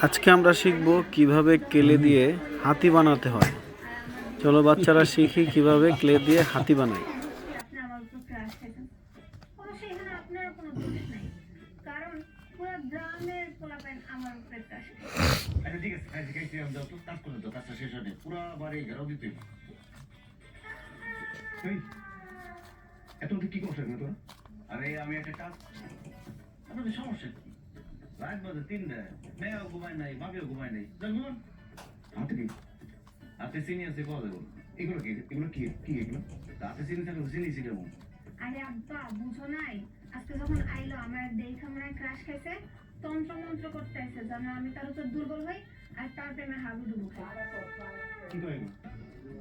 আজকে আমরা শিখব কিভাবে ক্লে দিয়ে হাতি বানাতে হয়। চলো বাচ্চারা শিখি কিভাবে ক্লে দিয়ে হাতি বানায়। আপনি আমার উপর ক্রাশ খাইছেন, অবশ্যই এখানে আপনার কোনো দোষ নাই, কারণ পুরো গ্রামের পোলাপাইন আমার উপরে ক্রাশ খাইছে। আচ্ছা ঠিক আছে, আজকে খাইছি আমি দাও তো কাজ করে দাও, কাজটা শেষ হয়নি, পুরা বাড়ি ঘেরাও দিতে হইব। এই, এত কি করছেন না তোরা? আরে আমি একটা কাজ, আপনাদের সমস্যা কি? রাত বাজে 3টা, মেয়েও ঘুমায় নাই, বাবিও ঘুমায় নাই, জানবুন হাতে কি হাতে চিনি আছে পাওয়া যাবে। এগুলো কি এগুলো কি কি এগুলো হাতে চিনি থাকলে চিনি ছিল। আরে আব্বা বুঝো নাই, আজকে যখন আইলো আমার দেখে আমরা ক্রাশ খাইছে, তন্ত্র মন্ত্র করতে আইছে যেন আমি তার উপর দুর্বল হই আর তার প্রেমে হাবুডুবু খাই। কি কয়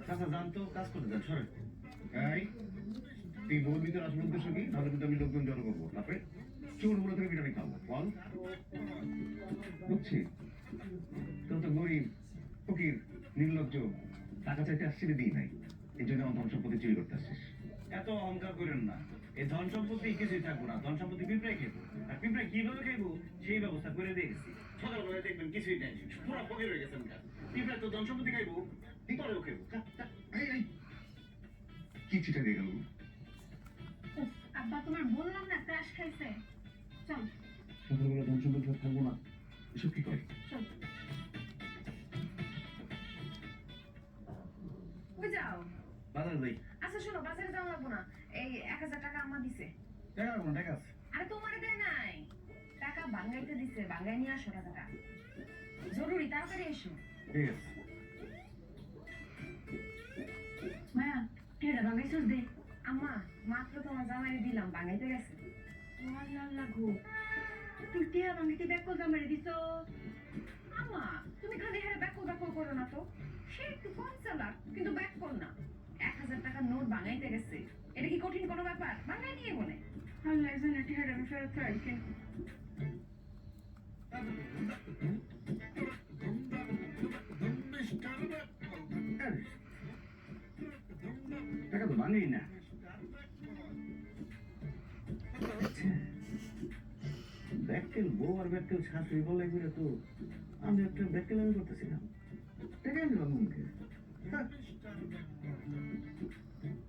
চাচা জানতো কাজ করতে যান সরে। এই তুই বউর ভিতরে আসল উদ্দেশ্য কি? নাহলে কিন্তু আমি লোকজন জড়ো করবো, তারপরে চোরগুলো থেকে পিটানি খাবো বল। বুঝছি তোর তো গরিব ফকির নির্লজ্জ, টাকা চাইতে আসছিলে দিই নাই, এই জন্য আমার ধন সম্পত্তি চুরি করতে আসছিস। এত অহংকার করেন না, এই ধন সম্পত্তি কিছুই থাকবো না, ধন সম্পত্তি পিঁপড়াই খেবো, আর পিঁপড়া কিভাবে খাইবো সেই ব্যবস্থা করে দিয়ে গেছি। সকালবেলা দেখবেন কিছুই নাই, পুরো ফকির হয়ে গেছেন। পিঁপড়া তো ধন সম্পত্তি খাইবো, ভিতরেও খেবো। কি চিঠা দিয়ে গেল? উফ, আব্বা তোমার বললাম না ক্রাশ খাইছে। চল সকালবেলা ধন সম্পত্তি থাকবো না, এসব কি করে? চল যাও। বাজার যাই। আচ্ছা শোনো, বাজারে যাওয়া লাগবো না, এই 1000 টাকা আমার দিছে। টাকা রাখবো না, টাকা আছে। আরে তোমারে দেয় নাই, টাকা বাঙ্গাইতে দিছে, বাঙ্গাই নিয়ে আসো টাকাটা, জরুরি তাড়াতাড়ি এসো। ঠিক আছে। মায়া টেড়া বাঙ্গাইছস দে। আম্মা মাত্র তোমার জামাইরে দিলাম, বাঙ্গাইতে গেছে। আল্লাহ আল্লাহ গো, তুই টেড়া বাঙ্গাইতে ব্যাকল জামাইরে দিছো? আম্মা তুমি খালি হেরে ব্যাকল ব্যাকল করো না তো, সে একটু কম চালাক কিন্তু ব্যাকল না। 1000 টাকার নোট বাঙ্গাইতে গেছে, এটা কি কঠিন কোনো ব্যাপার? বাঙ্গাই নিয়ে বলে আল্লাহ জানে টেড়া আমি ফেরত চাই। টাকা তো ভাঙেই না। ব্যাকটেল বউ আর ব্যাকটেল শাশুড়ি বলে করে তো আমি একটা ব্যাকটেল আমি করতেছিলাম, টাকা আমি ভাঙবো মুখে।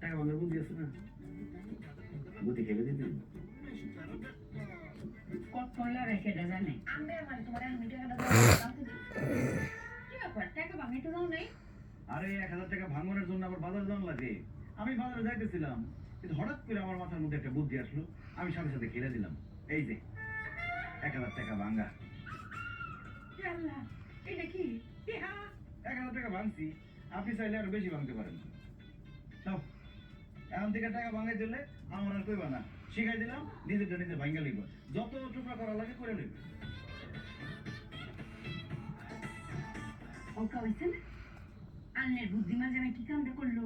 টাকা ভাঙার বুদ্ধি আছে না, বুদ্ধি খেলে দিতে কতলা রেখে দে জানে আমি আমার তোমার আমি টাকাটা কি ব্যাপার, টাকা বাঙ্গাইতে দাও নাই? আরে 1000 টাকা ভাঙনের জন্য আবার বাজার যাওয়া লাগে। আমি বাজারে যাইতেছিলাম, কিন্তু হঠাৎ করে আমার মাথার মধ্যে একটা বুদ্ধি আসলো, আমি সাথে সাথে খেলে দিলাম। এই যে 1000 টাকা ভাঙা। আল্লাহ এটা কি? 1000 টাকা ভাঙছি, আপনি চাইলে আরো বেশি ভাঙতে পারেন। নাও, এখন থেকে টাকা ভাঙাই দিলে আমার আর কইবা না, শিখাই দিলাম, নিজেরটা নিজে ভাঙ্গা লিখবা, যত টুকরা করা লাগে করে নেবে। ওকা হইছে না? আন্নের বুদ্ধিমান জানে কি কামটা করলো?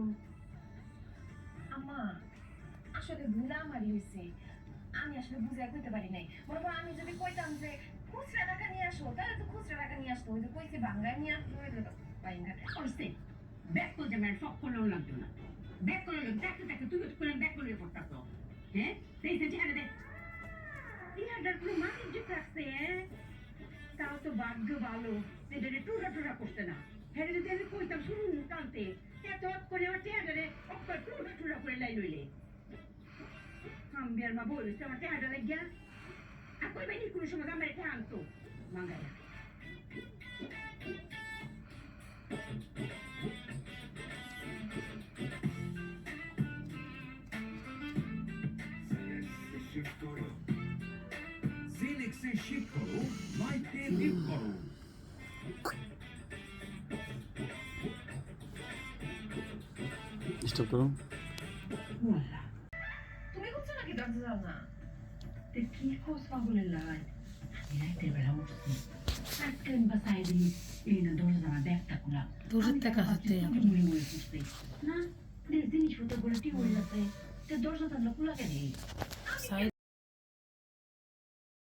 আম্মা আসলে ভুল আমারই হয়েছে, আমি আসলে বুঝে কইতে পারি নাই। মনে করো আমি যদি কইতাম যে খুচরা টাকা নিয়ে আসো, তাহলে তো খুচরা টাকা নিয়ে আসতো, ওই যে কইছে বাংলায় নিয়ে আসতো, ওই তো বাইঙ্গাটা করছে ব্যাক করে যাবে, সব করলেও লাগতো না। ব্যাক করে দেখতে দেখতে তুমি করে ব্যাক করে পড়তাছ। হ্যাঁ সেই সেটি আরে দেখ ইহাটার কোনো মাটির যে থাকছে, তাও তো ভাগ্য ভালো যেটা টুরা টুরা করছে না। হ্যাঁ যদি আমি কইতাম শুনুন কানতে এত করে আমার চেহারে অক্ষর টুরা টুরা করে লাই লইলে আমি আর মা বলেছে আমার চেহারা লাগিয়া আর কই বাইনি কোনো সময় আমার এটা আনতো মাঙ্গায়া। সিলেক্সে শিফট করো, লাইফে লিভ করো। স্টপ করো। তুমি করছো নাকি দরজা জানা? কি খোঁজ পাগলের লাই আমি রাইতের বেলা উঠছি একদিন বাসায় দিই এই না দরজা ব্যাগটা খোলা দূরের থেকে হাতে মনে মনে খুঁজতে না জিনিসপত্র গুলো টিউবওয়েল আছে দরজা খোলা কেন?